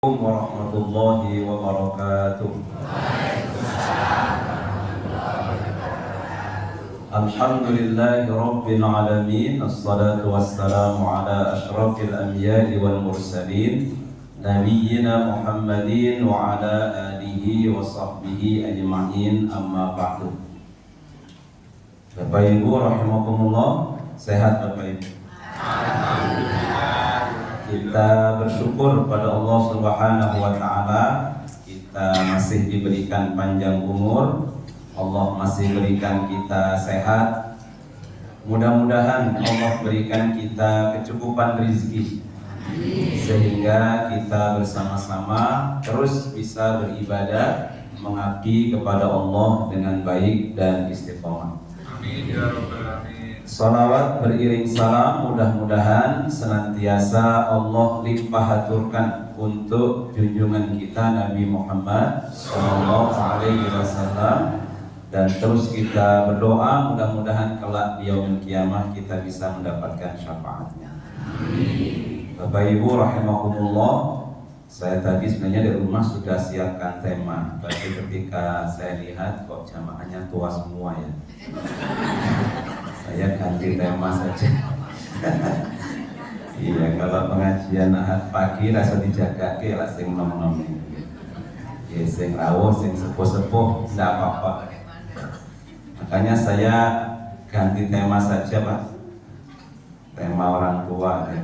Warahmatullahi wabarakatuh. Alhamdulillahi rabbil alamin. Assalatu wassalamu ala asyrafil anbiya'i wal mursalin nabiyyina Muhammadin wa ala alihi wa sahbihi ajma'in, amma ba'du. Bapak Ibu rahimakumullah, sehat Bapak Ibu? Kita bersyukur pada Allah Subhanahu wa taala, kita masih diberikan panjang umur, Allah masih berikan kita sehat. Mudah-mudahan Allah berikan kita kecukupan rezeki sehingga kita bersama-sama terus bisa beribadah, mengabdi kepada Allah dengan baik dan istiqomah. Amin ya rabbal alamin. Salawat beriring salam mudah-mudahan senantiasa Allah limpah haturkan untuk junjungan kita Nabi Muhammad sallallahu alaihi wasallam, dan terus kita berdoa mudah-mudahan kelak di yaumil qiyamah kita bisa mendapatkan syafaatnya. Bapak Ibu rahimakumullah, saya tadi sebenarnya di rumah sudah siapkan tema, tapi ketika saya lihat kok jamaahnya tua semua ya, saya ganti tema saja. Iya, kalau pengajian Ahad pagi rasa dijaga ke lah sing nom-nom. Ya sing rawuh, sing sepuh-sepuh enggak apa-apa. Makanya saya ganti tema saja, Pak. Tema orang tua ya.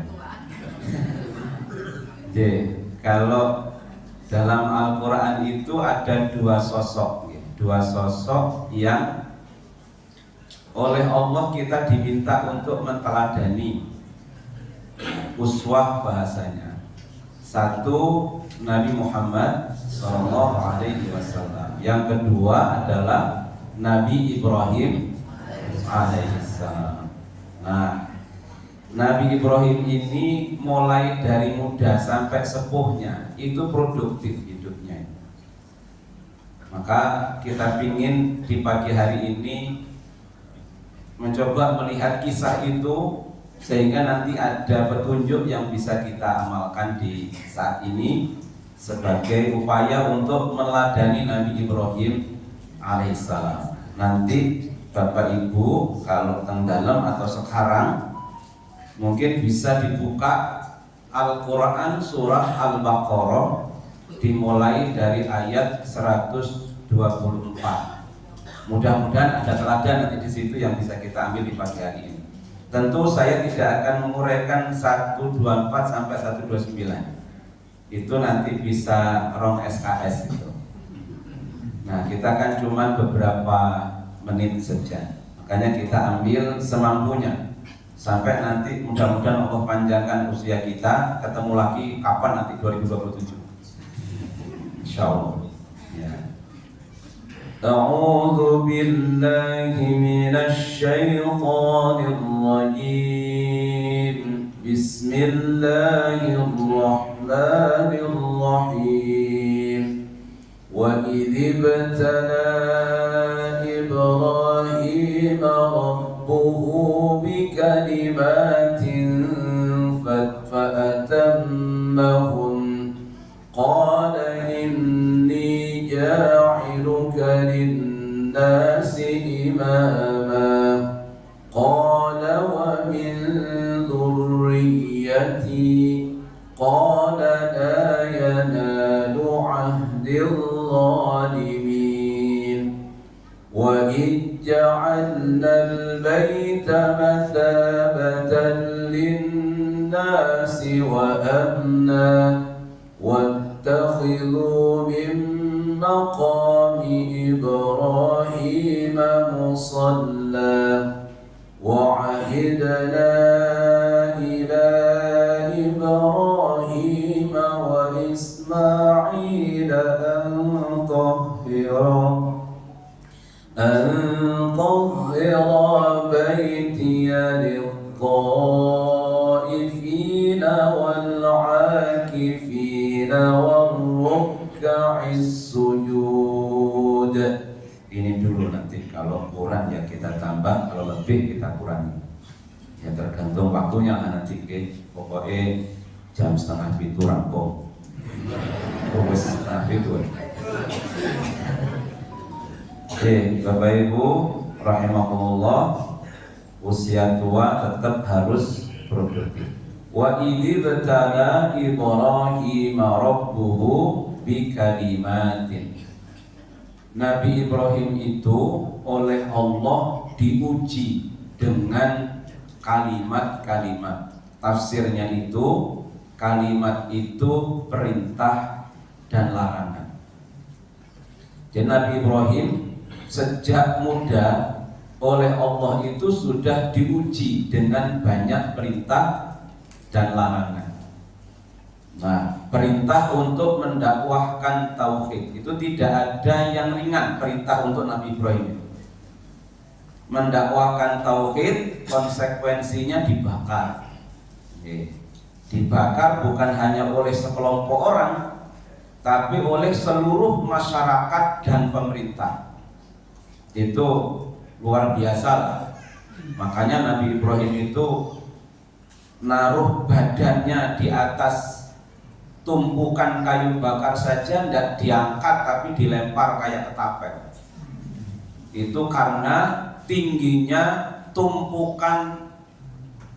Jadi, kalau dalam Al-Qur'an itu ada dua sosok yang oleh Allah kita diminta untuk menteladani, uswah bahasanya. Satu, Nabi Muhammad SAW. Yang kedua adalah Nabi Ibrahim alaihissalam. Nah, Nabi Ibrahim ini mulai dari muda sampai sepuhnya itu produktif hidupnya. Maka kita pingin di pagi hari ini mencoba melihat kisah itu sehingga nanti ada petunjuk yang bisa kita amalkan di saat ini sebagai upaya untuk meladani Nabi Ibrahim alaihissalam. Nanti Bapak Ibu kalau teng dalam atau sekarang mungkin bisa dibuka Al-Quran surah Al-Baqarah dimulai dari ayat 124. Mudah-mudahan ada teladan nanti di situ yang bisa kita ambil di pagi hari ini. Tentu saya tidak akan menguraikan 124 sampai 129. Itu nanti bisa rong SKS itu. Nah, kita kan cuma beberapa menit saja. Makanya kita ambil semampunya. Sampai nanti mudah-mudahan Allah panjangkan usia kita, ketemu lagi kapan nanti 2027. Insyaallah. Ya. أعوذ بالله من الشيطان الرجيم بسم الله الرحمن الرحيم وإذ ابتلى إبراهيم ربه بكلمات فأتمهن قال إني جاعلك للناس إماما قال ومن ذريتي قال لا ينال عهد الظالمين وإذ جعلنا البيت مثابة للناس وأمنا واتخذوا من مقام إبراهيم مصلى وعهدنا إلى إبراهيم وإسماعيل أن طهر بيتي للطائفين والعاكفين والركع السجود. Ini dulu, nanti kalau kurang ya kita tambah, kalau lebih kita kurangi. Ya tergantung waktunya nanti ke pokoknya jam setengah 7 rampung. Wes Nabi tua. Oke, Bapak Ibu rahimakumullah, usia tua tetap harus produktif. Wa idzi batala Ibrahim rabbuhu bikalimatin. Nabi Ibrahim itu oleh Allah diuji dengan kalimat-kalimat. Tafsirnya itu kalimat itu perintah dan larangan. Jadi Nabi Ibrahim sejak muda oleh Allah itu sudah diuji dengan banyak perintah dan larangan. Nah, perintah untuk mendakwahkan tauhid itu tidak ada yang ringan. Perintah untuk Nabi Ibrahim mendakwahkan tauhid konsekuensinya dibakar. Dibakar bukan hanya oleh sekelompok orang, tapi oleh seluruh masyarakat dan pemerintah. Itu luar biasa lah. Makanya Nabi Ibrahim itu naruh badannya di atas tumpukan kayu bakar saja tidak diangkat, tapi dilempar kayak ketapel. Itu karena tingginya tumpukan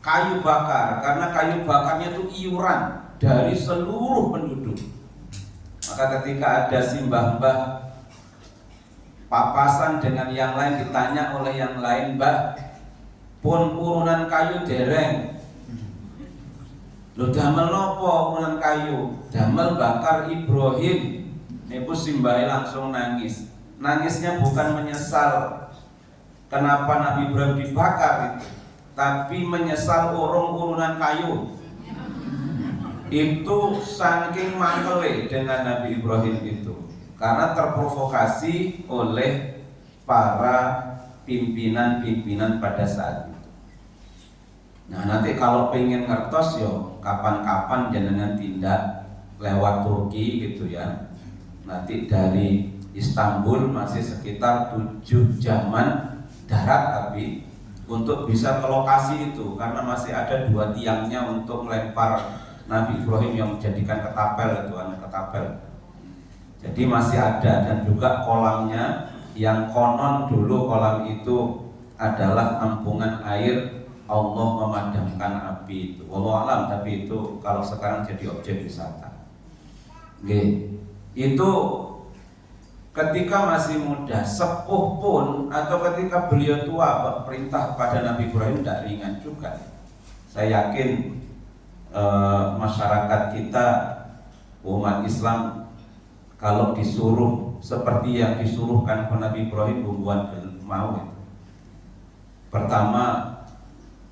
kayu bakar, karena kayu bakarnya itu iuran dari seluruh penduduk. Maka ketika ada simbah-mbah papasan dengan yang lain, ditanya oleh yang lain, "Mbak, pun urunan kayu dereng. Lho damel nopo urunan kayu? Damel bakar Ibrahim." Niku simbahe langsung nangis. Nangisnya bukan menyesal kenapa Nabi Ibrahim dibakar, tapi menyesal urunan kayu. Itu saking mangkele dengan Nabi Ibrahim itu, karena terprovokasi oleh para pimpinan-pimpinan pada saat itu. Nah, nanti kalau pengen ngertos yo kapan-kapan jenengan tindak lewat Turki gitu ya. Nanti dari Istanbul masih sekitar 7 jaman darat, tapi untuk bisa ke lokasi itu karena masih ada 2 tiangnya untuk melempar Nabi Ibrahim yang menjadikan ketapel itu, anak ketapel. Jadi masih ada, dan juga kolamnya yang konon dulu kolam itu adalah tampungan air Allah memadamkan api itu. Wallahu alam, tapi itu kalau sekarang jadi objek wisata. Itu ketika masih muda, sepuh pun atau ketika beliau tua, perintah pada Nabi Ibrahim tidak ringan juga. Saya yakin masyarakat kita, umat Islam, kalau disuruh seperti yang disuruhkan Nabi Ibrahim, bukan mau itu. Pertama,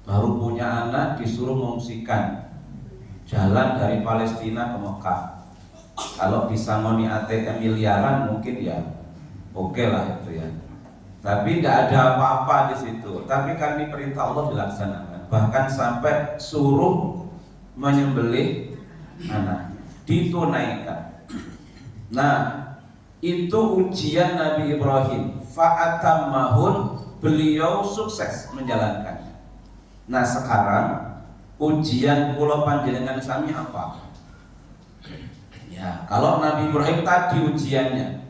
baru punya anak disuruh mengungsikan, jalan dari Palestina ke Mekah. Kalau disangoni ATM miliaran mungkin ya oke lah itu ya. Tapi tidak ada apa-apa di situ. Tapi kan ini perintah Allah dilaksanakan. Bahkan sampai suruh menyembelih anak, ditunaikan. Nah, itu ujian Nabi Ibrahim. Fa'atammahun, beliau sukses menjalankannya. Nah, sekarang ujian kula panjenengan sami apa? Ya, kalau Nabi Ibrahim tadi ujiannya.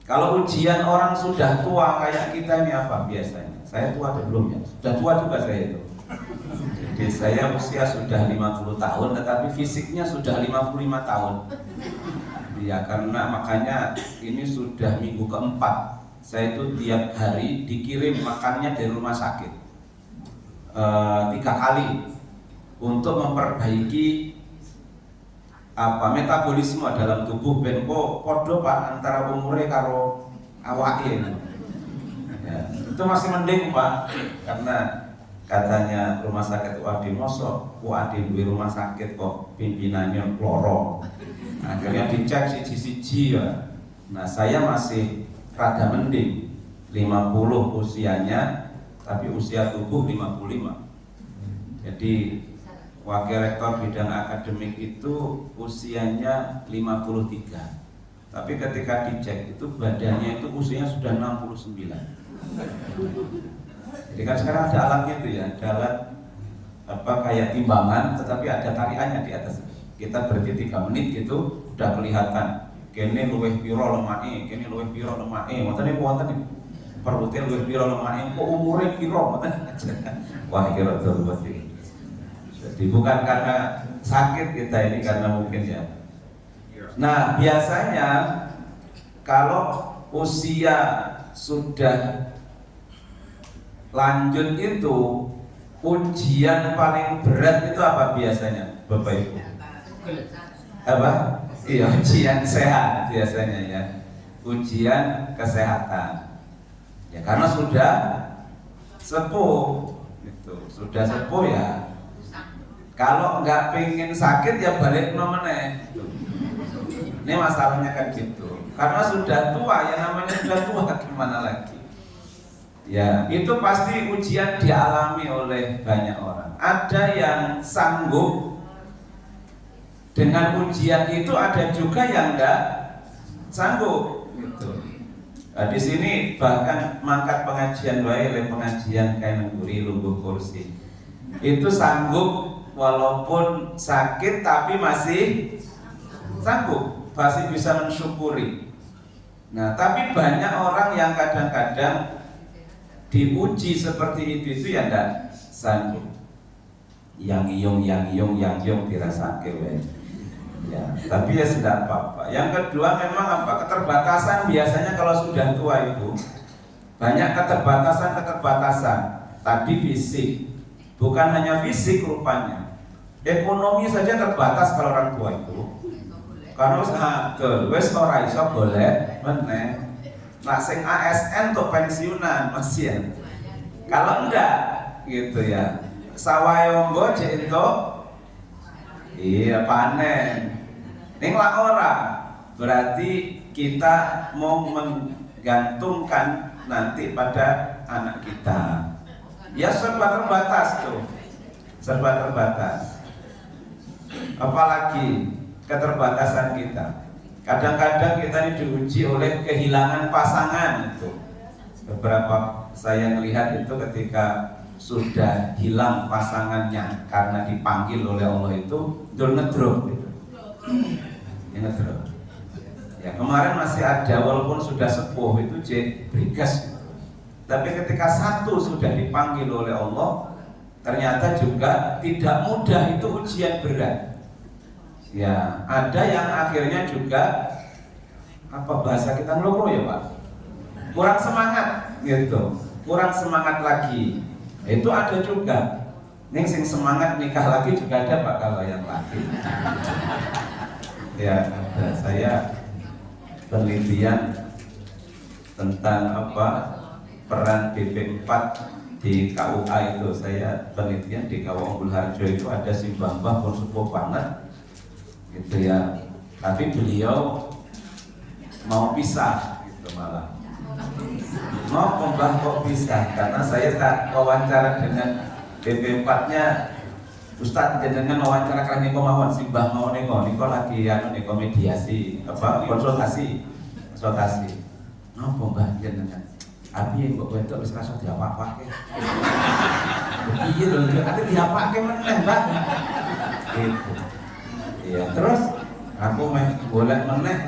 Kalau ujian orang sudah tua kayak kita ini apa biasanya? Saya tua atau belum ya? Sudah tua juga saya itu. Jadi saya usia sudah 50 tahun, tetapi fisiknya sudah 55 tahun. Ya, karena makanya ini sudah minggu keempat. Saya itu tiap hari dikirim makannya dari rumah sakit 3 kali untuk memperbaiki metabolisme dalam tubuh benko podo Pak antara umure karo awake. Ya, itu masih mending Pak, karena katanya rumah sakit UAD mosok UAD duwe rumah sakit kok pimpinannya loro. Akhirnya dicek siji-siji ya. Nah, saya masih rada mending 50 usianya, tapi usia tubuh 55. Jadi wakil rektor bidang akademik itu usianya 53. Tapi ketika dicek itu badannya itu usianya sudah 69. Jadi kan sekarang ada alatnya itu ya, ada alat kayak timbangan, tetapi ada tariannya di atas. Kita berhenti 3 menit gitu, sudah kelihatan kene luwih piro lemake, kene luwih piro lemake, wonten wonten perutnya luwih piro lemake, kok umure piro ngoten. Wah, kira ruwet iki. Jadi bukan karena sakit kita ini, karena mungkin ya. Nah, biasanya kalau usia sudah lanjut itu ujian paling berat itu apa biasanya, Bapak Ibu? Apa? Iya, ujian sehat biasanya ya. Ujian kesehatan. Ya karena sudah sepuh, gitu. Sudah sepuh ya. Kalau nggak pengen sakit ya balik nomene. Ini masalahnya kan gitu. Karena sudah tua, ya namanya sudah tua, gimana lagi? Ya itu pasti ujian dialami oleh banyak orang. Ada yang sanggup dengan ujian itu, ada juga yang nggak sanggup. Gitu. Nah, di sini bahkan mangkat pengajian wae, pengajian kayak nengguri lungguh kursi. Itu sanggup. Walaupun sakit tapi masih sanggup, masih bisa mensyukuri. Nah, tapi banyak orang yang kadang-kadang diuji seperti itu ya enggak sanggup. Yang iyong dirasake wae. Ya, tapi ya sudah apa-apa. Yang kedua memang apa? Keterbatasan biasanya kalau sudah tua itu banyak keterbatasan. Tadi fisik, bukan hanya fisik rupanya. Ekonomi saja terbatas kalau orang tua itu. Karena wis ora iso golek meneh. Nah, sing ASN untuk pensiunan masih ya. Kalau enggak gitu ya. Sawayonggo jek entuk iya panen. Ning lak ora berarti kita mau menggantungkan nanti pada anak kita. Ya serba terbatas tuh. Serba terbatas. Apalagi keterbatasan kita. Kadang-kadang kita ini diuji oleh kehilangan pasangan itu. Beberapa saya melihat itu ketika sudah hilang pasangannya karena dipanggil oleh Allah itu ngedrop gitu. Ngedrop. Ya kemarin masih ada walaupun sudah sepuh itu brigas gitu. Tapi ketika satu sudah dipanggil oleh Allah, ternyata juga tidak mudah, itu ujian berat. Ya, ada yang akhirnya juga apa bahasa kita ngeloro ya Pak, kurang semangat gitu, kurang semangat lagi. Itu ada juga. Nih sing semangat nikah lagi juga ada Pak kalau yang laki. Ya, ada. Saya penelitian tentang apa peran BP4 di KUA itu, saya penelitian di KUA Umbul Harjo itu ada si Mbah pun sepuh banget gitu ya, tapi beliau mau pisah gitu, malah mau Mbah kok pisah, karena saya tak wawancara dengan BP4-nya, Ustadz jenengan wawancara kan niko mawon si Mbah mau niko lagi niko mediasi apa konsultasi nopo Mbah jenengan abi kok wedok wis rasa diapa-apake. Iya lho, ate diapake meneh, Mbak. Gitu. Iya, terus aku meh golek meneh.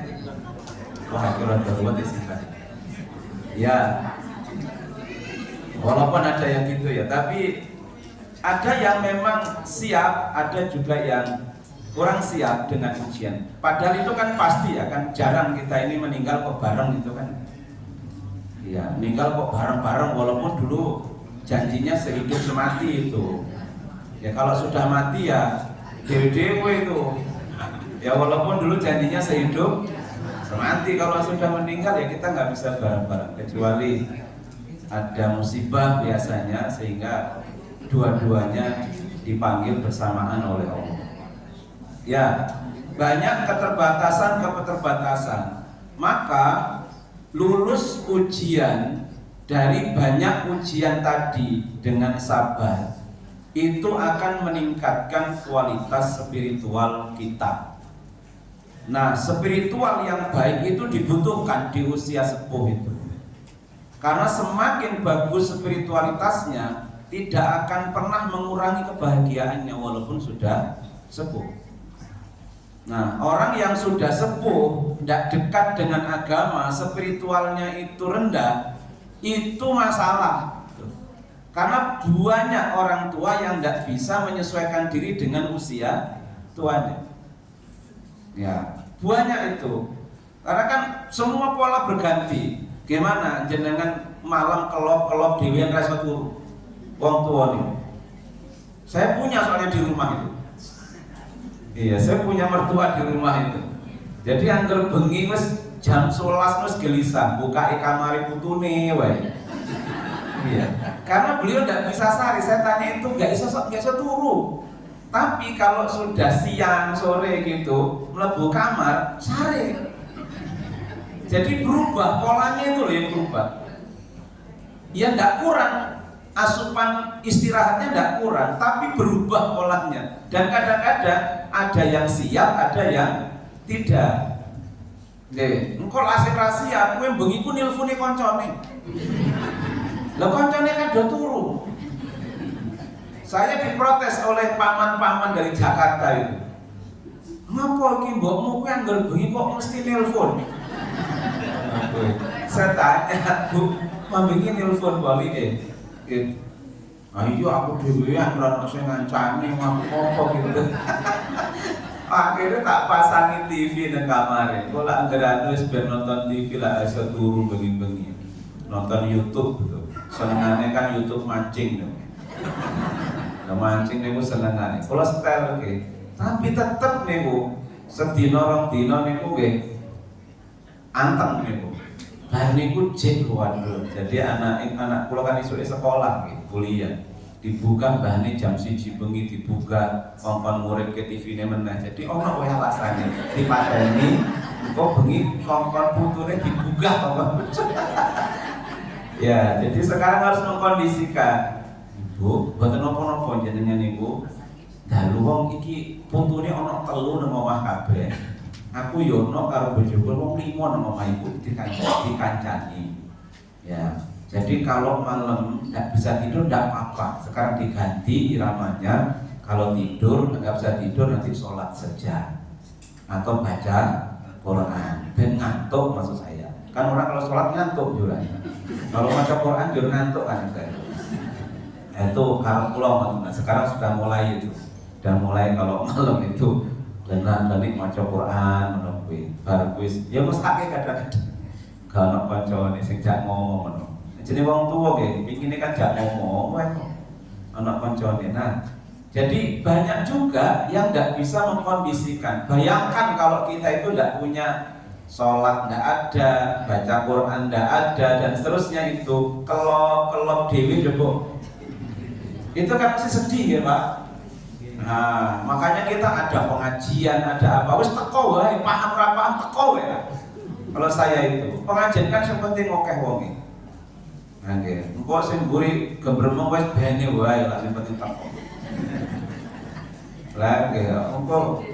Wah, kira darurat sih, Mbak. Ya. Walaupun ada yang gitu ya, tapi ada yang memang siap, ada juga yang kurang siap dengan ujian. Padahal itu kan pasti ya, kan jarang kita ini meninggal kok bareng gitu kan. Ya, meninggal kok bareng-bareng walaupun dulu janjinya sehidup semati itu. Ya kalau sudah mati ya dewe-dewe itu. Ya walaupun dulu janjinya sehidup semati, kalau sudah meninggal ya kita nggak bisa bareng-bareng kecuali ada musibah biasanya sehingga dua-duanya dipanggil bersamaan oleh Allah. Ya, banyak keterbatasan. Maka lulus ujian dari banyak ujian tadi dengan sabar itu akan meningkatkan kualitas spiritual kita. Nah, spiritual yang baik itu dibutuhkan di usia sepuh itu. Karena semakin bagus spiritualitasnya, tidak akan pernah mengurangi kebahagiaannya walaupun sudah sepuh. Nah, orang yang sudah sepuh, tidak dekat dengan agama, spiritualnya itu rendah, itu masalah. Karena banyak orang tua yang tidak bisa menyesuaikan diri dengan usia tuanya. Ya, banyak itu. Karena kan semua pola berganti. Gimana jenengan malam kelop-kelop dewean rasa turu wong tua nih. Saya punya soalnya di rumah itu. Iya, saya punya mertua di rumah itu. Jadi angger bengi wis jam 11 wis gelisah buka kamar putune wae. Iya. Karena beliau tidak bisa sari. Saya tanya itu nggak bisa turu. Tapi kalau sudah siang sore gitu mlebu kamar sari. Jadi berubah polanya itu loh yang berubah. Ya tidak kurang, asupan istirahatnya tidak kurang, tapi berubah polanya. Dan kadang-kadang ada yang siap, ada yang tidak. Engkau asik rahasia, aku yang bengiku nilfuni koncone. Lah koncone kan do turu. Saya diprotes oleh paman-paman dari Jakarta itu. Ngapa iki mbokmu kuwi anggar bengi kok mesti nelpon? Saya tanya, Bu, mambingi nelpon balik ayo aku dhewean ora ono sing ngancani apa gitu. Akhirnya tak pasangi TV nang kamare. Kok lak anggere wis ben nonton TV lah iso turu bengi-bengi. Nonton YouTube gitu. Senengane kan YouTube mancing tuh. Nah, mancing niku senengane. Kula setel nggih. Tapi tetep niku sedina rong dina niku nggih anteng niku. Bar niku jek waduh. Jadi anak kula kan isuk sekolah nggih, kuliah. Dibuka bahane jam 1 bengi dibuka kongkon murid ke TV-ne meneh. Jadi ono wae alasane dipateni kok bengi kongkon putune dibuka kongkon. Ya, jadi sekarang harus mengkondisikan. Bu, mboten napa-napa jenengan niku. Dalu wong iki puntune ana 3 nang omah kabeh. Aku yo ono karo bojoku wong 5 nang omah iku dikancani. Ya. Jadi kalau malam tidak bisa tidur tidak apa-apa. Sekarang diganti iramanya. Kalau tidur nggak bisa tidur nanti sholat saja atau baca Quran. Ben ngantuk maksud saya. Kan orang kalau sholat ngantuk juga. Kalau baca Quran juga ngantuk kan saya. Itu kalau pulau sekarang sudah mulai itu. Sudah mulai kalau malam itu benar baca Quran menunggu. Baru kuis. Ya mustahil kadang-kadang. Kalau kancane sing jak ngomong jadi wong tua nggih, pikine kan jak ngomong wae kok. Anak kancane. Nah, jadi banyak juga yang tidak bisa mengkondisikan. Bayangkan kalau kita itu tidak punya sholat, tidak ada, baca Quran tidak ada, dan seterusnya itu kelop dewi jebok. Itu kan masih sedih ya Pak. Nah, makanya kita ada pengajian, ada apa, wis teko wae, paham ra paham teko wae. Kalau saya itu, pengajian kan yang penting akeh wonge. Nggih, engko sing mburi gembremeng wis bene wae lah sing penting teko. Lah nggih, engko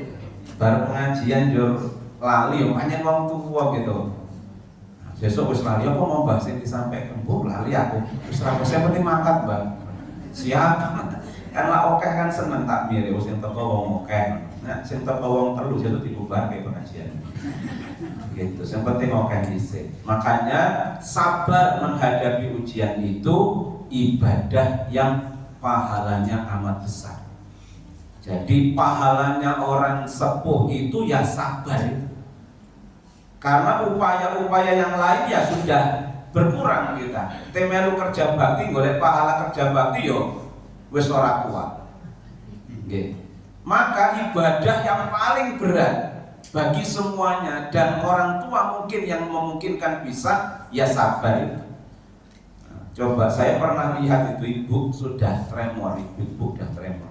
bar pengajian yo lali yo pancen wong tuwa gitu. Besok wis lali apa mau bahas sing disampaikan, Bu lali aku. Wis ra sing penting mangkat, Mbak. Siap. Kan lah akeh kan seneng takmir wis sing teko wong akeh. Nah, sing teko wong telu jatuh dibubarke pengajian. Gitu, yang penting oke dhisik. Makanya sabar menghadapi ujian itu ibadah yang pahalanya amat besar. Jadi pahalanya orang sepuh itu ya sabar. Karena upaya-upaya yang lain ya sudah berkurang kita. Temelu kerja bakti golek pahala kerja bakti yo wis ora kuat. Nggih. Maka ibadah yang paling berat bagi semuanya dan orang tua mungkin yang memungkinkan bisa ya sabar itu. Nah, coba saya pernah lihat itu ibu sudah tremor, ibu sudah tremor,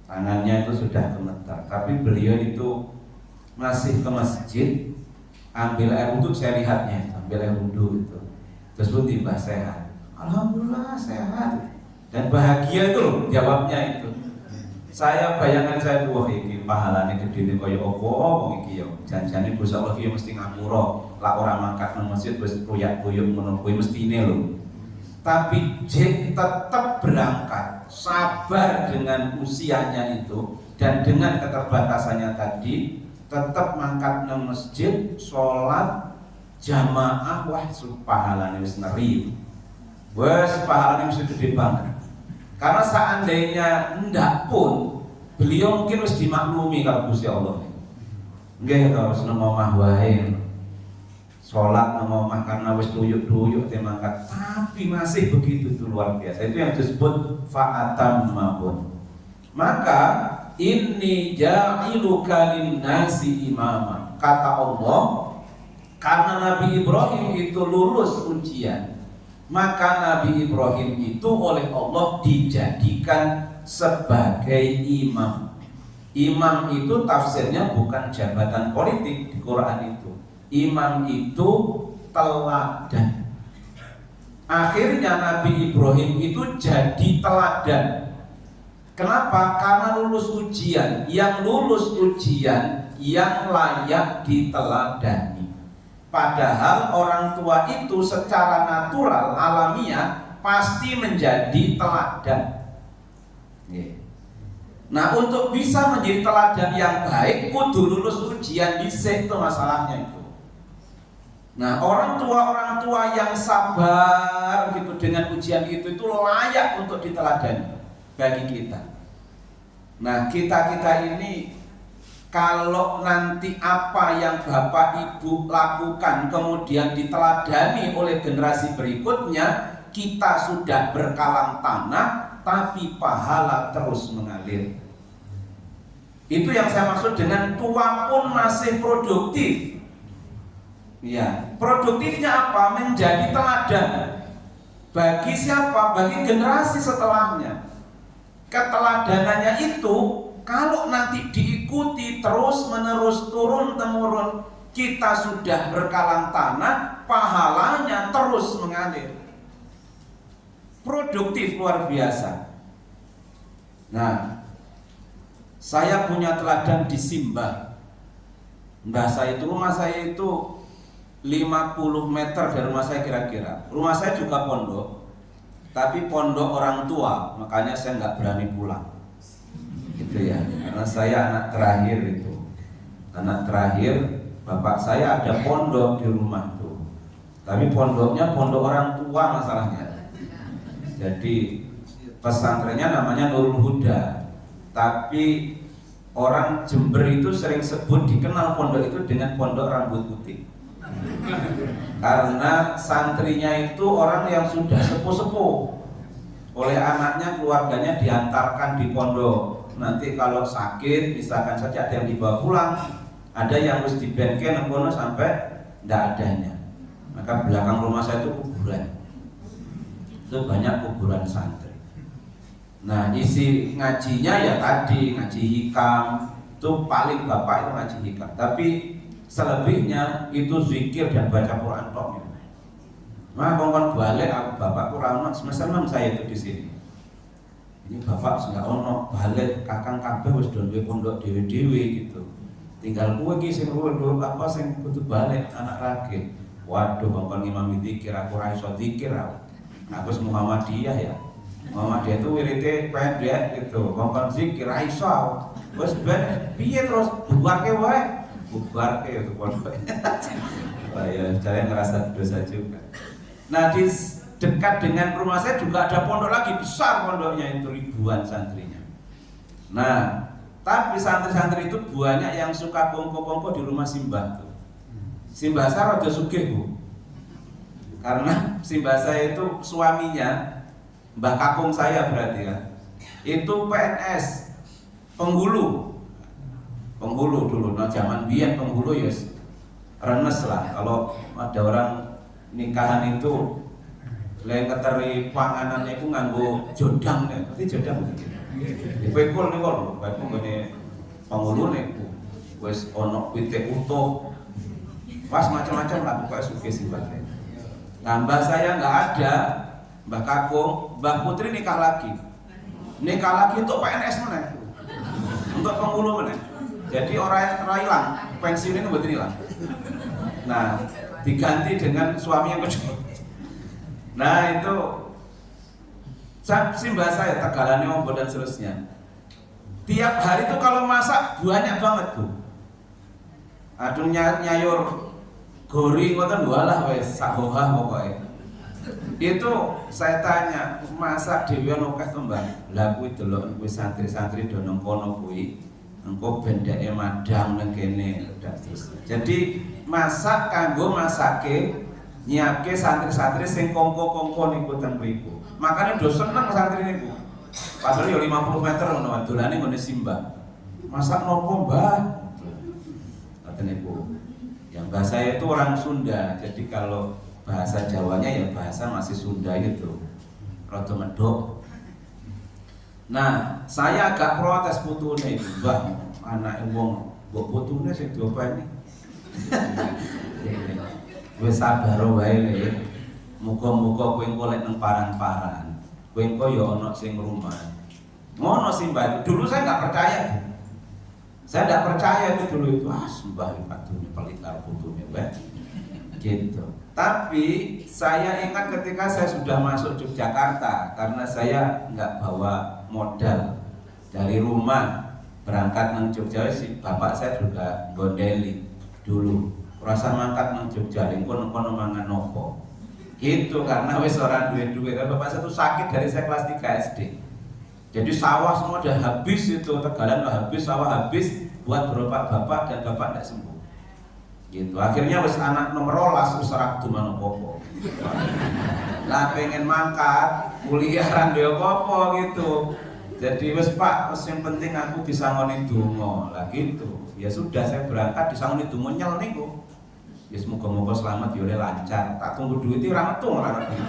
tangannya itu sudah gemetar, tapi beliau itu masih ke masjid ambil air wudhu. Saya lihatnya ambil air wudhu itu terus pun tiba sehat, alhamdulillah sehat dan bahagia itu jawabnya itu. Saya bayangan saya tuh wah iki pahalane gedene kaya apa wong iki ya. Janjane Gusti Allah iki mesti ngapura. Lah ora mangkat nang masjid wis koyak-koyok ngono kuwi mestine lho. Tapi Jack tetap berangkat, sabar dengan usianya itu dan dengan keterbatasannya tadi tetep mangkat nang masjid, sholat jamaah, wah pahalane wis neri. Wes pahalane wis gede banget. Karena seandainya ndak pun beliau mungkin wis dimaklumi kalau Gusti Allah. Nggih terus nang omah wae. Sholat nang omah karena wis tuyuk-tuyuk te mangkat, tapi masih begitu tuh luar biasa. Itu yang disebut fa'atammahun. Maka inni ja'iluka lin-nasi imama. Kata Allah, karena Nabi Ibrahim itu lulus ujian, maka Nabi Ibrahim itu oleh Allah dijadikan sebagai imam. Imam itu tafsirnya bukan jabatan politik di Quran itu. Imam itu teladan. Akhirnya Nabi Ibrahim itu jadi teladan. Kenapa? Karena lulus ujian. Yang lulus ujian yang layak diteladani. Padahal orang tua itu secara natural, alamiah pasti menjadi teladan. Nah, untuk bisa menjadi teladan yang baik, kudu lulus ujian dhisik, itu masalahnya itu. Nah, orang tua yang sabar gitu dengan ujian itu layak untuk diteladani bagi kita. Nah, kita ini kalau nanti apa yang Bapak Ibu lakukan kemudian diteladani oleh generasi berikutnya, kita sudah berkalang tanah tapi pahala terus mengalir. Itu yang saya maksud dengan tua pun masih produktif. Ya, produktifnya apa? Menjadi teladan bagi siapa? Bagi generasi setelahnya. Keteladanannya itu kalau nanti diikuti terus menerus turun temurun, kita sudah berkalang tanah, pahalanya terus mengalir. Produktif luar biasa. Nah, saya punya teladan di Simbah. Mbah saya itu, rumah saya itu 50 meter dari rumah saya kira-kira. Rumah saya juga pondok, tapi pondok orang tua, makanya saya nggak berani pulang. Gitu ya, karena saya anak terakhir itu. Anak terakhir, bapak saya ada pondok di rumah tuh. Tapi pondoknya pondok orang tua masalahnya. Jadi pesantrennya namanya Nurul Huda. Tapi orang Jember itu sering sebut dikenal pondok itu dengan pondok rambut putih. Karena santrinya itu orang yang sudah sepuh-sepuh. Oleh anaknya, keluarganya diantarkan di pondok. Nanti kalau sakit, misalkan saja ada yang dibawa pulang, ada yang harus dibenken sampai tidak adanya. Maka belakang rumah saya itu kuburan. Itu banyak kuburan santri. Nah, isi ngajinya ya tadi ngaji hikam. Itu paling bapak itu ngaji hikam. Tapi selebihnya itu zikir dan baca Quran tok. Nah, kongkon balik aku bapak Quran semester 6 saya itu di sini. Ini bapak sudah ono balik kakang kabeh wis do duwe pondok dhewe-dhewe gitu. Tinggal kowe iki sing apa sing kudu balik anak ragil. Waduh, kongkon imam zikir aku ora iso zikir aku. Aku Muhammadiyah ya. Muhammadiyah itu wirite pendek gitu. Kongkon zikir ra iso. Wis ben piye terus bubarke wae. Bubar itu pondok. Wah ya, saya ngerasa dosa juga. Nah, di dekat dengan rumah saya juga ada pondok lagi besar, pondoknya itu ribuan santrinya. Nah, tapi santri-santri itu banyak yang suka kongko-kongko di rumah Simbah tuh. Simbah saya rada sugih, Bu. Karena Simbah saya itu suaminya Mbah Kakung saya berarti ya. Itu PNS penghulu dulu. Nah, zaman biyen penghulu ya renes lah. Kalau ada orang nikahan itu lain keteri panganannya itu nganggo jodang ya. Berarti jodang gitu. Dipekul nih kok, baik ngene penghulu nih. Wis ono pitik utuh. Pas macam-macam lah pokoknya suge sih Mbak. Nah, mbah saya nggak ada, Mbah Kakung, Mbah Putri nikah lagi untuk PNS mana? Untuk penghulu mana? Jadi orang yang hilang, pensiun ini buat hilang. Nah, diganti dengan suami yang kedua. Nah, itu Simbah saya Tegalane Ombo dan seterusnya. Tiap hari itu kalau masak banyak banget, Bu. Aduh nyayur gori ngoten walah wis sahohah pokoke. Itu saya tanya, masa dhewean akeh to, Mbak? Lah kuwi delok kuwi santri-santri do nang kono kuwi, engko bendeke madang nang kene terus. Jadi masak kanggo masake nyiapke santri-santri sing kongko-kongko niku ten mriku. Makane do seneng santri niku. Padahal yo 50 meter ngono dolane ngene simbah. Masak nopo, Mbah? Niku. Yang bahasa itu orang Sunda, jadi kalau bahasa Jawanya ya bahasa masih Sunda itu, rada medok. Nah, saya agak protes putune itu, Mbah, anak wong mbok putune sing diopeni. Wis sabar wae le. Muga-muga kowe engko lek nang paran-paran, kowe engko ya ana sing rumah. Ngono sih Mbah. Dulu saya enggak percaya. Saya tidak percaya itu dulu itu, sembah patunya paling putunya, gitu. Tapi saya ingat ketika saya sudah masuk Yogyakarta, karena saya nggak bawa modal dari rumah berangkat nang Jogja, si bapak saya juga gondeli dulu. Rasa mangkat nang Jogja, lingkon mangan nopo, gitu karena wis orang duit. Bapak saya tuh sakit dari saya kelas 3 SD. Jadi sawah semua udah habis itu, Tegalan udah habis, sawah habis buat berobat bapak dan bapak tidak sembuh. Gitu. Akhirnya wis anak nomor 12 wis ora kudu apa-apa. Lah pengen mangkat, kuliah ra ndek apa-apa gitu. Jadi wis Pak, wis yang penting aku disangoni donga. Lah gitu. Ya sudah saya berangkat disangoni donga nyel niku. Ya semoga-moga selamat ya lancar. Tak tunggu duit iki ora metu ora duit.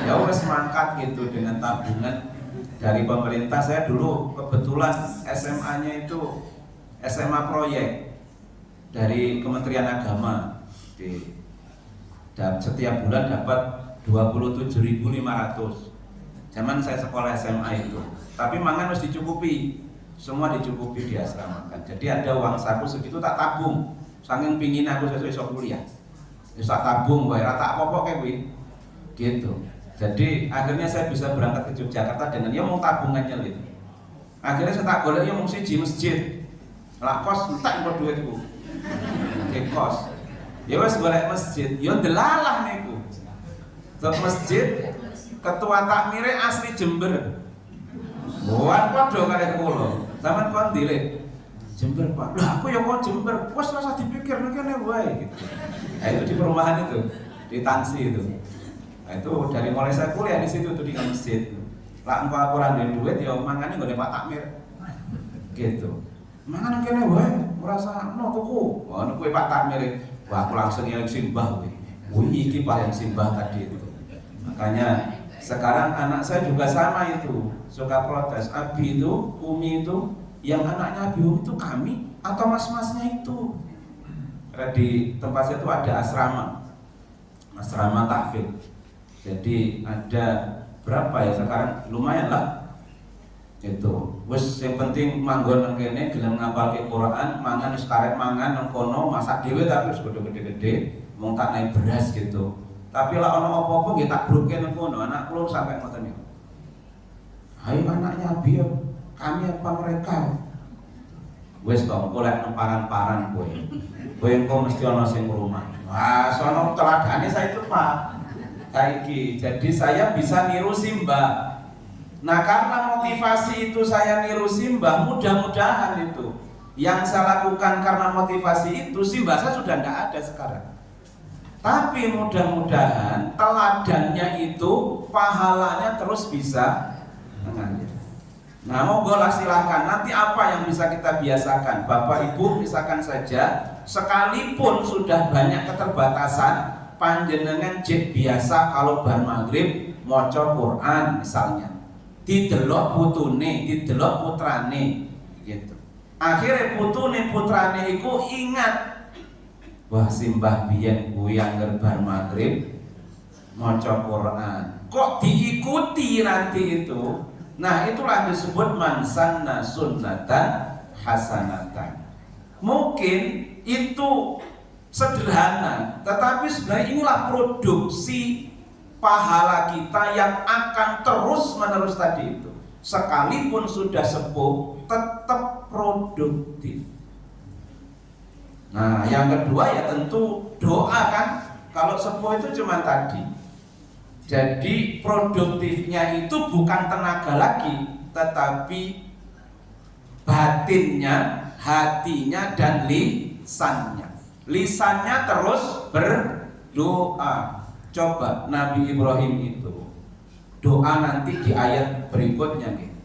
Ya wis mangkat gitu dengan tabungan dari pemerintah. Saya dulu kebetulan SMA-nya itu SMA proyek dari Kementerian Agama. Setiap bulan dapat 27.500. Zaman saya sekolah SMA itu. Tapi mangan harus dicukupi. Semua dicukupi di asrama kan. Jadi ada uang saku segitu tak tabung. Saking pingin aku sesuk kuliah. Wis tak tabung wae ra tak apa-apa kae kuwi. Gitu. Jadi akhirnya saya bisa berangkat ke Yogyakarta dengan ya mau tabungan nyelit. Akhirnya saya tak golek ya mau siji masjid. Lah kos entek kok duitku. Ke kos. Ya wis golek masjid, ya delalah niku. Tok masjid ketua takmire asli Jember. Buat padha kalih kula. Sampeyan kon dilek Jember, Pak. Lah aku ya kok Jember. Wis ora usah dipikir nek kene wae gitu. Nah, itu di perumahan itu, di Tansi itu. Nah, itu dari mulai saya kuliah di situ tuh di masjid. Lah engko aku ora duit ya mangane nggone Pak Takmir. Gitu. Mangan kene wae, merasa no tuku. Ngono kuwi Pak Takmir. Wah, aku langsung yang simbah kuwi. Kuwi iki paling simbah tadi itu. Makanya sekarang anak saya juga sama itu, suka protes. Abi itu, Umi itu, yang anaknya Abi Umi itu kami atau mas-masnya itu. Di tempat saya itu ada asrama tahfidz. Jadi ada berapa ya sekarang lumayan lah. Itu wis yang penting manggon nang kene gelem ngapalke Quran, mangan wis karep mangan nang kono, masak dhewe tapi wis gede-gede, mung tak naik beras gitu. Tapi lah ono apa-apa nggih tak bruke nang kono, anak kula sampai ngoten niku. Hai anaknya Abi, kami apa mereka? Wis to golek nang paran-paran kowe. Kowe engko mesti ana sing rumah. Wah, sono teladane saya itu, Pak. Kaiki. Jadi saya bisa niru simbah. Nah karena motivasi itu saya niru simbah, mudah-mudahan itu yang saya lakukan karena motivasi itu simbah saya sudah tidak ada sekarang. Tapi mudah-mudahan teladannya itu pahalanya terus bisa mengalir. Nah monggo lah silahkan, nanti apa yang bisa kita biasakan Bapak Ibu, misalkan saja sekalipun sudah banyak keterbatasan, panjenengan jek biasa kalau bar maghrib maca Quran misalnya, didelok putune, didelok putrane gitu. Akhirnya putune putrane iku ingat, wah simbah biyen kuwi angger bar maghrib maca Quran. Kok diikuti nanti itu? Nah, itulah disebut man sanna sunnatan hasanatan. Mungkin itu sederhana, tetapi sebenarnya inilah produksi pahala kita yang akan terus menerus tadi itu. Sekalipun sudah sepuh tetap produktif. Nah, yang kedua ya tentu doa kan. Kalau sepuh itu cuma tadi. Jadi produktifnya itu bukan tenaga lagi, tetapi batinnya, hatinya dan lisannya. Lisannya terus berdoa. Coba Nabi Ibrahim itu doa nanti di ayat berikutnya gitu.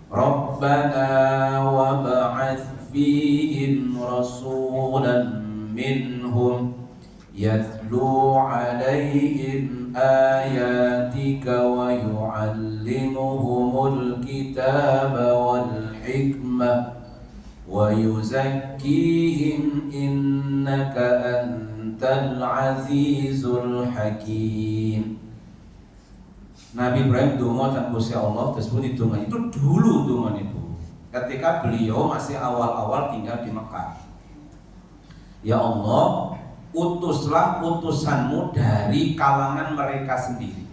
Rabbana wa ba'ats fihim rasulan minhum yatlu 'alaihim ayatika wa yu'allimuhumul kitaba wal hikmah wa yuzakkihim innaka antal azizul hakim. Nabi Ibrahim donga dan Gusti Allah tersebut donga itu dulu donga itu ketika beliau masih awal-awal tinggal di Mekah. Ya Allah, utuslah utusanmu dari kalangan mereka sendiri,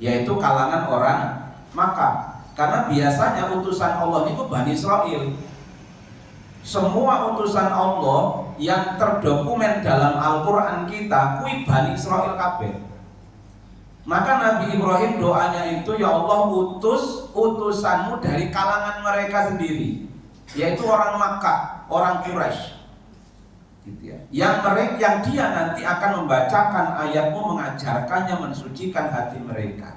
yaitu kalangan orang Makkah. Karena biasanya utusan Allah itu Bani Israel. Semua utusan Allah yang terdokumen dalam Al-Quran kita kui Bani Israel kabeh. Maka Nabi Ibrahim doanya itu, ya Allah utus utusanmu dari kalangan mereka sendiri, yaitu orang Makkah, orang Quraisy. Gitu ya. Yang dia nanti akan membacakan ayatmu, mengajarkannya, mensucikan hati mereka.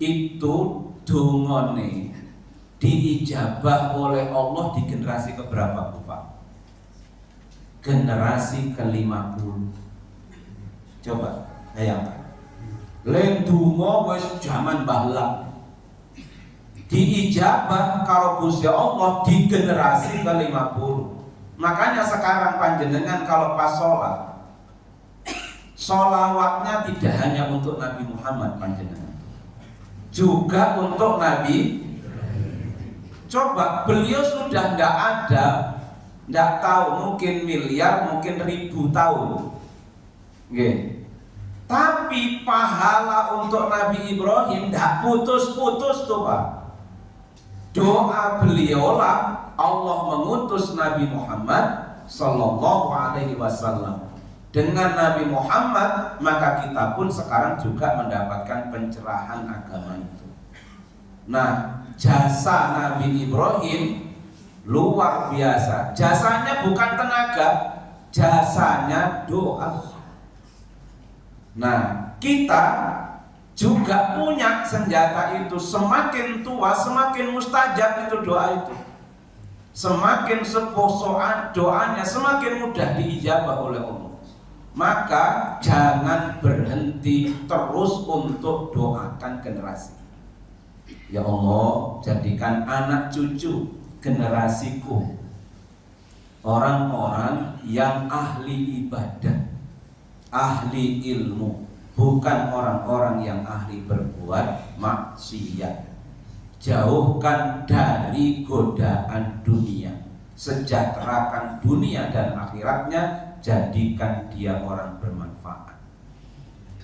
Itu dungone diijabah oleh Allah di generasi keberapa Pak? Generasi ke-50. Coba bayangkan. Lendungo wis zaman bahla diijabah karo Gusti Allah di generasi ke-50. Makanya sekarang panjenengan kalau pas sholat, sholawatnya tidak hanya untuk Nabi Muhammad panjenengan, juga untuk Nabi. Coba beliau sudah tidak ada, tidak tahu, mungkin miliar, mungkin ribu tahun. Oke. Tapi pahala untuk Nabi Ibrahim tidak putus-putus tuh Pak. Doa beliau lah Allah mengutus Nabi Muhammad Sallallahu Alaihi Wasallam. Dengan Nabi Muhammad maka kita pun sekarang juga mendapatkan pencerahan agama itu. Nah, jasa Nabi Ibrahim luar biasa. Jasanya bukan tenaga, jasanya doa. Nah, kita juga punya senjata itu. Semakin tua, semakin mustajab itu doa itu. Semakin sepuh doanya, semakin mudah diijabah oleh Allah. Maka jangan berhenti terus untuk doakan generasi. Ya Allah, jadikan anak cucu generasiku orang-orang yang ahli ibadah, ahli ilmu, bukan orang-orang yang ahli berbuat maksiat. Jauhkan dari godaan dunia, sejahterakan dunia dan akhiratnya, jadikan dia orang bermanfaat.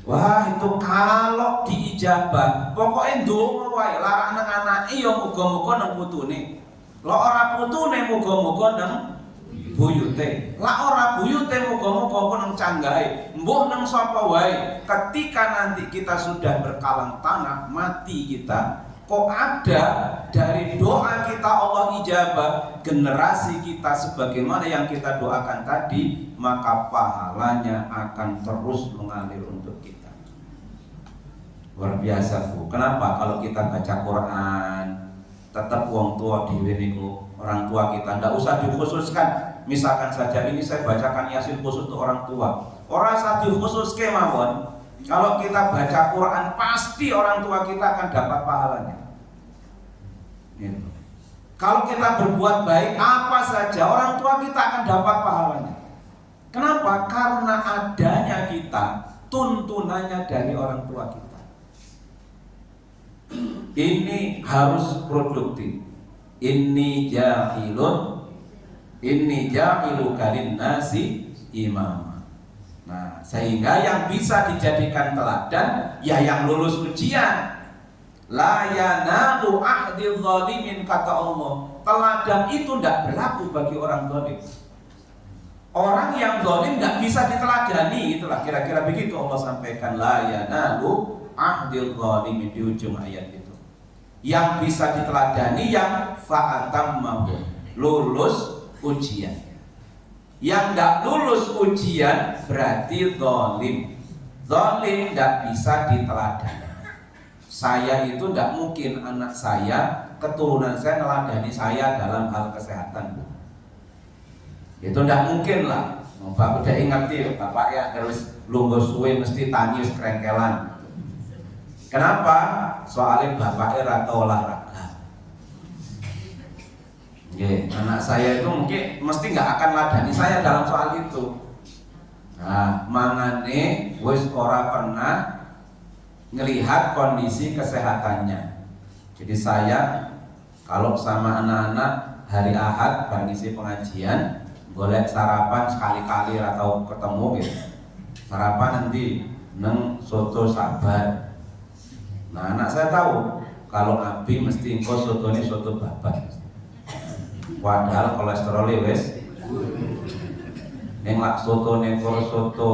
Wah, itu kalau diijabah, pokoknya ndonga wae, larang nang anake ya muga-muga nang putune. Lah ora putune muga-muga nang buyute. Lah ora buyute muga-muga nang canggahe. Mbuh nang sapa wae. Ketika nanti kita sudah berkalang tanah, mati kita, kok ada dari doa kita Allah ijabah generasi kita sebagaimana yang kita doakan tadi, maka pahalanya akan terus mengalir untuk kita. Luar biasa Bu. Kenapa? Kalau kita baca Quran tetap wong tua dhewe niku, orang tua kita ndak usah dikhususkan. Misalkan saja ini saya bacakan Yasin khusus untuk orang tua, ora usah dikhususke mawon. Kalau kita baca Quran pasti orang tua kita akan dapat pahalanya. Gitu. Kalau kita berbuat baik apa saja, orang tua kita akan dapat pahalanya. Kenapa? Karena adanya kita, tuntunannya dari orang tua kita. Ini harus produktif. Inni ja'iluka linnasi imama. Nah, sehingga yang bisa dijadikan teladan ya yang lulus ujian. La yanalu ahdil zalimin, kata Allah. Teladan itu tidak berlaku bagi orang zalim. Orang yang zalim nggak bisa diteladani, itulah kira-kira begitu Allah sampaikan la yanalu ahdil zalimi di ujung ayat itu. Yang bisa diteladani yang fa'atammahu, lulus ujian. Yang nggak lulus ujian berarti zalim. Zalim nggak bisa diteladani. Saya itu nggak mungkin anak saya, keturunan saya neladani saya dalam hal kesehatan. Itu ndak mungkin lah. Bapak udah ingat ya, bapak ya terus lungguh suwe mesti tanyus kerengkelan. Kenapa? Soalnya bapak atau olahraga. Anak saya itu mungkin mesti nggak akan ladani saya dalam soal itu. Nah, mangane wis ora pernah ngelihat kondisi kesehatannya. Jadi saya kalau sama anak-anak hari Ahad ngisi pengajian boleh sarapan sekali-kali atau ketemu gitu. Sarapan nanti neng soto sabar. Nah anak saya tahu kalau Abi mesti engkau soto ini soto babat. Padahal kolesterolnya wes. Neng lak soto nengko soto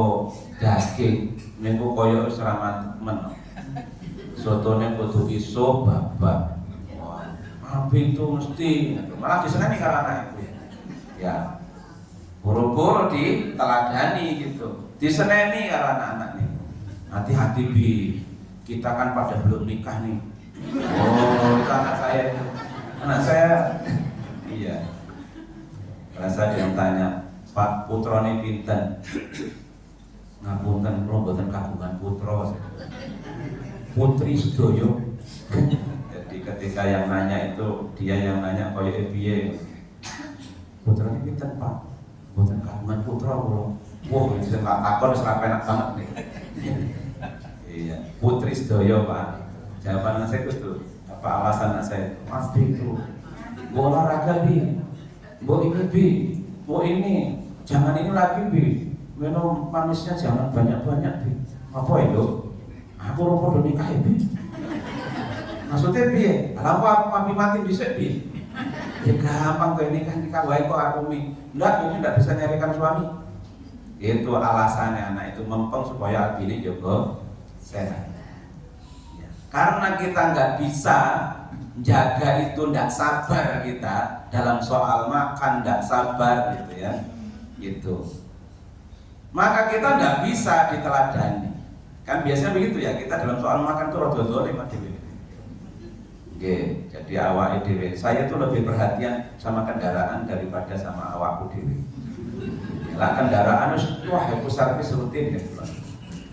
daging nengko koyo seramat men. Soto neng kudu iso babat. Abi itu mesti malah diseneni karena anak itu ya. Buru-buru diteladani gitu, diseneni karena anak-anak nih. Hati-hati bi, kita kan pada belum nikah nih. Oh, itu anak saya, iya. Rasa dia tanya, Pak putrone pinten? Ngapunten, kula mboten kagungan putra. Putri sedoyo. Jadi ketika yang nanya itu dia yang nanya koyo piye? Putrane pinten, Pak? Bukan kagungan putra kula. Wah, itu tak takon wis enak banget nih. Iya, putri sedaya, Pak. Jawaban saya itu apa alasan saya? Mas itu. Bo olahraga bi. Bo ini bi. Bo ini. Jangan ini lagi bi. Minum manisnya jangan banyak-banyak bi. Apa itu? Aku ora padha nikah bi. Maksudnya bi, apa mati dhisik bi. Ya gampang kok ini kan nikah wae kok aku mi. Ini enggak bisa nyarikan suami. Itu alasannya anak itu mempeng supaya ini juga sehat. Ya. Karena kita nggak bisa jaga itu, nggak sabar kita dalam soal makan, nggak sabar gitu ya. Gitu. Maka kita nggak bisa diteladani. Kan biasanya begitu ya, kita dalam soal makan tuh rodo-rodo lima dewe. Jadi awak dewe, saya tuh lebih perhatian sama kendaraan daripada sama awakku dewe. Lah kendaraan wah aku servis rutin gitu.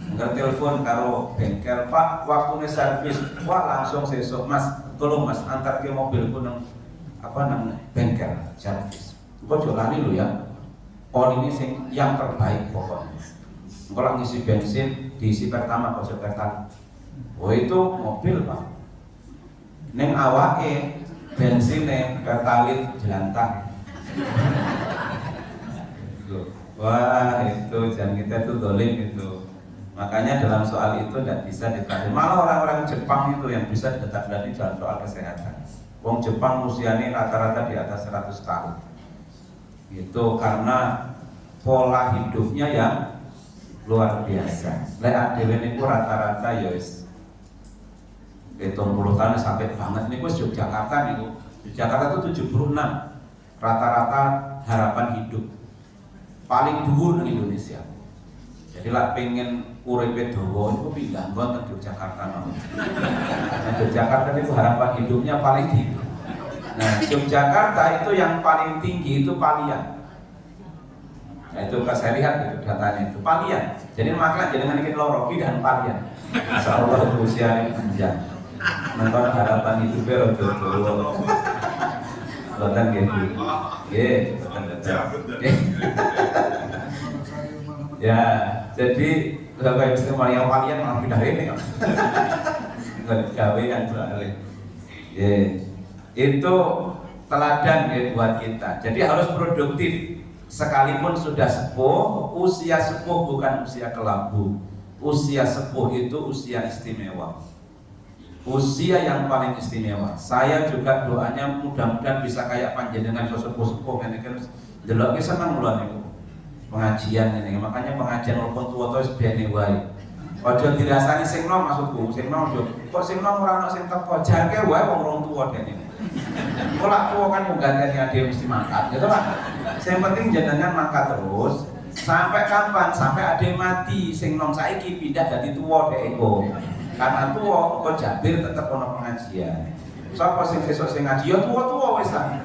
Enggak telepon karo bengkel, Pak, waktunya servis. Wah langsung sesuk, Mas, tolong Mas antar ke mobilku nang bengkel servis. Kok jolani lu ya. Oli ini yang terbaik pokoknya. Kalau ngisi bensin diisi pertama kok pertama. Oh itu mobil, Pak. Neng awake bensinnya pertalit jelantah. Wah itu jangan kita itu dolim itu. Makanya dalam soal itu tidak bisa diteladani. Malah orang-orang Jepang itu yang bisa diteladani dalam soal kesehatan. Wong Jepang usianya rata-rata di atas 100 tahun. Itu karena pola hidupnya yang luar biasa. Lek dhewe niku rata-rata ya wis 70 tahun sampai banget niku Yogyakarta niku. Yogyakarta itu 76 rata-rata harapan hidup paling dhuwur di Indonesia. Jadi lah pengen uripe dawa niku pindah ke Yogyakarta. Nah, Yogyakarta itu harapan hidupnya paling tinggi. Nah, Yogyakarta itu yang paling tinggi itu Palian. Nah, itu saya lihat itu datanya itu Palian. Jadi makanya jangan dikit loroki dan Palian. Insyaallah usianya panjang. Nonton harapan itu bero tuh. Lotan gitu. Ya, jadi kalau semua yang Palian malah pindah ini. Gawe yang balik. Itu teladan ya buat kita. Jadi harus produktif. Sekalipun sudah sepuh, usia sepuh bukan usia kelabu. Usia sepuh itu usia istimewa. Usia yang paling istimewa. Saya juga doanya mudah-mudahan bisa kayak panjenengan sesepuh-sepuh ini kan deloknya senang bulan itu. pengajian ini. Makanya pengajian walaupun tua terus bene wae. Aja dirasani sing nom maksudku, sing nom yo. Kok sing nom ora ono sing teko, jarke wae wong rong tua dene. Kok lak tua kan yo ganteni ade mesti mangkat, gitu Pak. Sing penting jenengan mangkat terus sampai kapan? Sampai ade mati. Sing nom saiki pindah dadi tua dek iku. Karena tua kok Jabir tetep ono pengajian. Sapa sing sesuk sing ngaji ya tua-tua wis lah.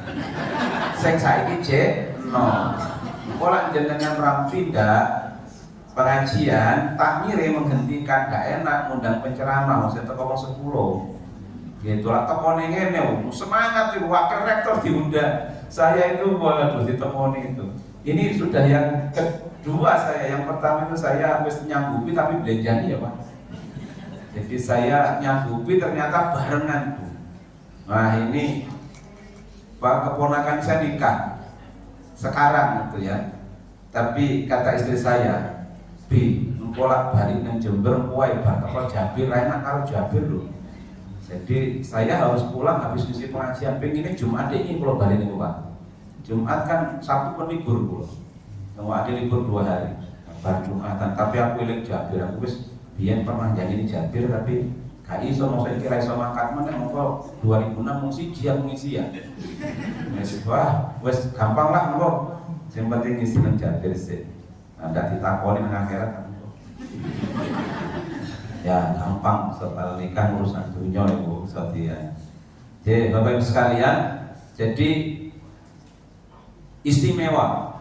Sing saiki jek nom. Kok jenengan ram pindah pengajian takmire menghentikan gak enak ngundang penceramah mesti teko wong 10. Gitu lah tekone ngene semangat itu wakil rektor diundang. Saya itu waduh ditemoni itu. Ini sudah yang kedua saya. Yang pertama itu saya wis nyanggupi tapi belanjani ya Pak. Jadi saya nyanggupi ternyata barengan Bu. Nah ini Pak keponakan saya nikah sekarang gitu ya. Tapi kata istri saya, "Bi, bolak balik nang Jember kuwi bar teko Jabir enak karo Jabir lho." Jadi saya harus pulang habis ngisi pengajian pengine Jumat ini kula bali niku Pak. Jumat kan Sabtu pun libur kula. Nang ada libur 2 hari. Bar Jumatan, tapi aku eling Jabir, aku wis biyen pernah janji Jabir tapi gak iso mau saya kira iso mangkat meneh mongko 2006 mung siji aku ngisi ya. Wis wah, wis gampang lah mongko. Yang penting ngisi nang Jabir sih. Ndak ditakoni nang akhirat kan. Ya gampang soal nikah urusan dunia itu setia. Jadi Bapak Ibu sekalian, jadi istimewa.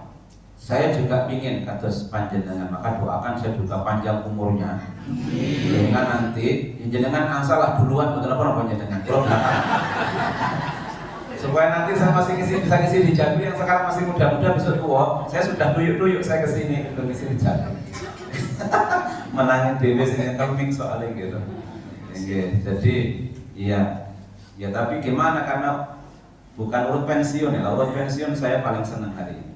Saya juga ingin kados panjenengan, maka doakan saya juga panjang umurnya. Dengan nanti jenengan angsalah duluan betul apa panjenengan. Supaya nanti saya masih bisa ngisi di Jabir yang sekarang masih muda-muda bisa tua. Saya sudah tuyuk-tuyuk saya kesini untuk ngisi di Jabir. Menangin dewe sini kambing soalnya gitu. Jadi ya tapi gimana karena bukan urut pensiun ya. Urut pensiun saya paling senang hari ini.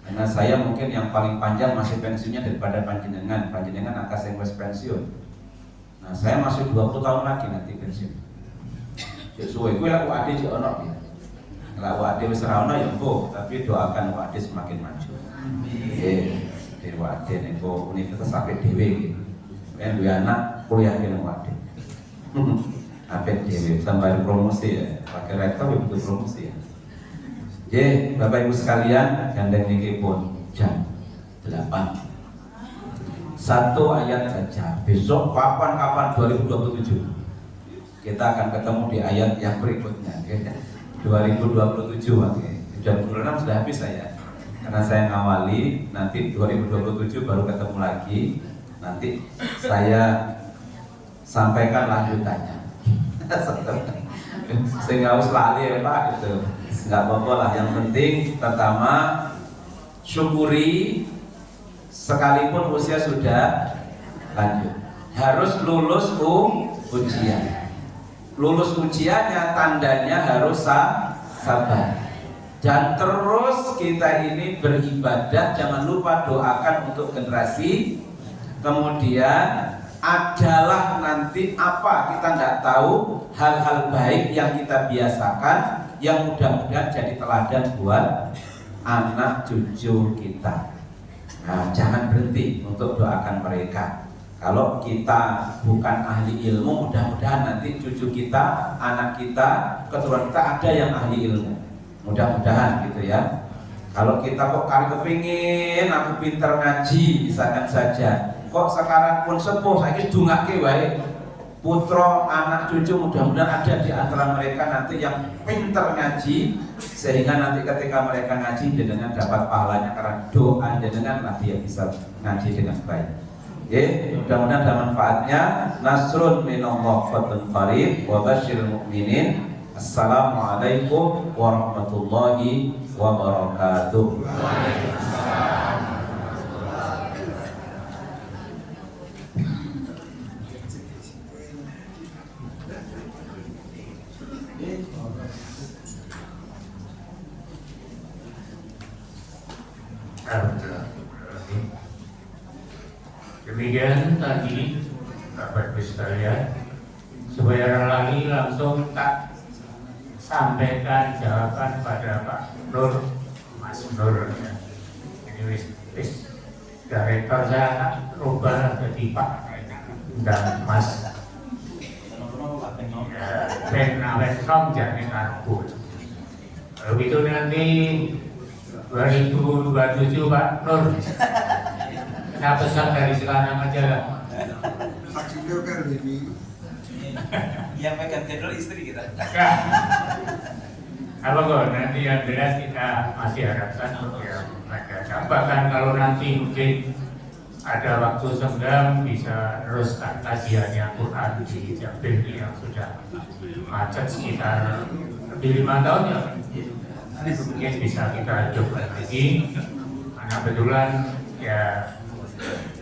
Karena saya mungkin yang paling panjang masih pensiunnya daripada panjenengan. Panjenengan angka sing wis pensiun. Nah, saya masih 20 tahun lagi nanti pensiun. Cek suwe kuwi lak ade cek ono ya. Lak ade wis ora ono ya mbok, tapi doakan ade semakin maju. Nggih. Dewa ade niku universitas sampai dhewe iki. Ben duwe anak kuliah kene ade. Apik dhewe sampai promosi ya. Pakai rektor itu promosi ya. Oke, Bapak Ibu sekalian, gandeng niki pun jam 8. Satu ayat saja. Besok kapan-kapan 2027 kita akan ketemu di ayat yang berikutnya. 2027, sudah 26 sudah habis saya. Karena saya ngawali, nanti 2027 baru ketemu lagi. Nanti saya sampaikan lanjutannya. Sehingga harus lali ya Pak itu. Nggak apa-apa lah, yang penting pertama syukuri sekalipun usia sudah lanjut harus lulus ujian. Lulus ujiannya tandanya harus sabar dan terus kita ini beribadah. Jangan lupa doakan untuk generasi kemudian. Adalah nanti apa kita tidak tahu, hal-hal baik yang kita biasakan yang mudah-mudahan jadi teladan buat anak cucu kita. Nah, jangan berhenti untuk doakan mereka. Kalau kita bukan ahli ilmu, mudah-mudahan nanti cucu kita, anak kita, keturunan kita ada yang ahli ilmu. Mudah-mudahan gitu ya. Kalau kita kok kali kepingin aku pintar ngaji, misalkan saja. Kok sekarang pun sepuh, saya dungake wae putra, anak, cucu, mudah-mudahan ada di antara mereka nanti yang pintar ngaji, sehingga nanti ketika mereka ngaji jenengan dapat pahalanya karena doa jenengan lah dia bisa ngaji dengan baik. Mudah-mudahan ada manfaatnya. Nasrun minallah fadlun qarib wa basyiril mu'minin. Assalamualaikum warahmatullahi wabarakatuh. Demikian tadi Bapak Ibu sekalian, supaya lagi langsung tak sampaikan jawaban pada Pak Nur, Mas Nur. Ini wis Direktur saya rubah jadi Pak dan Mas Ben awet rom jadi karbu. Kalau gitu nanti 2027 Pak Nur, saya pesan dari sekarang aja lah. Saksinya kan ini Yang pegang jadwal istri kita. Apa kok nanti yang jelas kita masih harapkan ya ada. Bahkan kalau nanti mungkin ada waktu senggang bisa teruskan kajiannya Quran di Jambil yang sudah macet sekitar lebih 5 tahun ya. Mungkin bisa kita hidupkan lagi karena kebetulan ya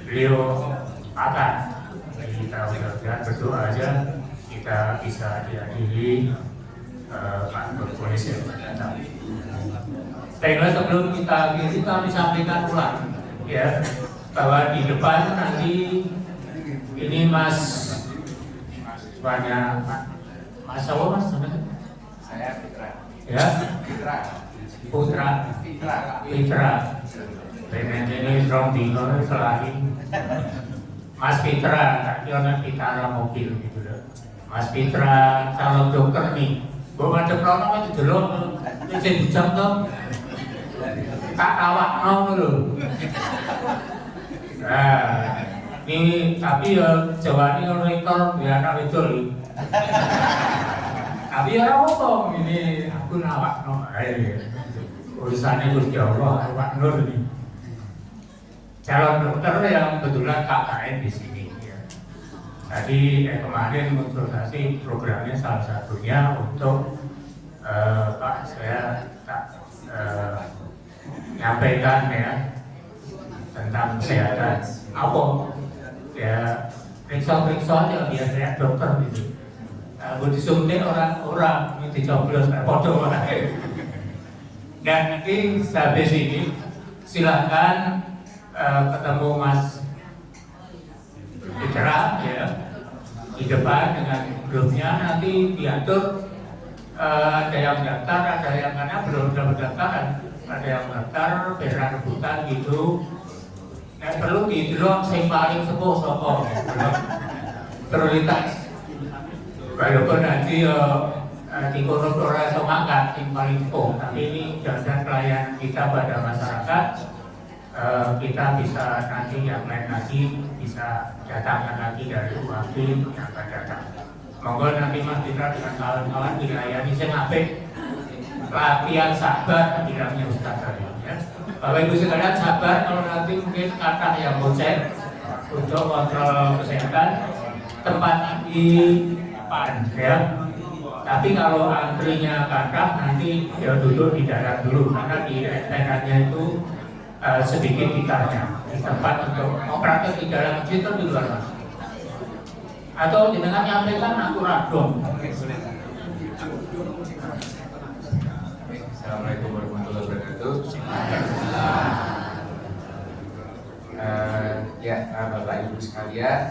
beliau akan kita mudah-mudahan berdoa aja kita bisa dihadiri kantor polisi yang datang. Sehingga sebelum kita akhiri kami sampaikan ulang ya bahwa di depan nanti ini Mas banyak Mas apa Mas? Saya Fitra. Ya, Fitra. Fitra. Dengan ini strong dino selain Mas Fitra, tak kira Fitra mobil gitu loh. Mas Fitra calon dokter nih. Gue macam orang itu dulu, itu bujang tuh, tak awak mau dulu. Nah, ini tapi ya Jawa ini rektor dia anak itu. Tapi ya apa ini aku nawak no, urusannya Gusti Allah, Pak Nur ini. Calon dokter yang kebetulan KKN di sini. Tadi kemarin konsultasi programnya salah satunya untuk Pak saya tak nyampaikan ya tentang kesehatan apa ya periksa aja biar saya dokter gitu. Gue disuntik orang ini dicoblos foto dan nanti habis ini silahkan ketemu Mas Fitra ya di depan dengan grupnya nanti diatur ada yang daftar, ada yang karena belum daftar, ada yang daftar beran rebutan gitu. Nah perlu didelok sing paling sepuh sapa prioritas. Walaupun nanti di korup ora iso mangkat sing paling sepuh, tapi ini jasa pelayanan kita pada masyarakat. Kita bisa nanti yang lain lagi bisa datangkan lagi dari waktu yang akan datang. Monggo nanti Mas Fitra dengan kawan-kawan dilayani sing apik, latihan sabar bilangnya Ustaz tadi ya. Bapak Ibu sekalian sabar kalau nanti mungkin kata yang mau cek untuk kontrol kesehatan tempat di depan ya. Tapi kalau antrinya kathah nanti ya duduk di darat dulu karena di tekannya itu sedikit gitarnya di tempat untuk mau praktek di dalam masjid atau di luar mas? Atau dengan nyampaikan aku radom. Assalamualaikum warahmatullahi wabarakatuh. Ya, Bapak Ibu sekalian.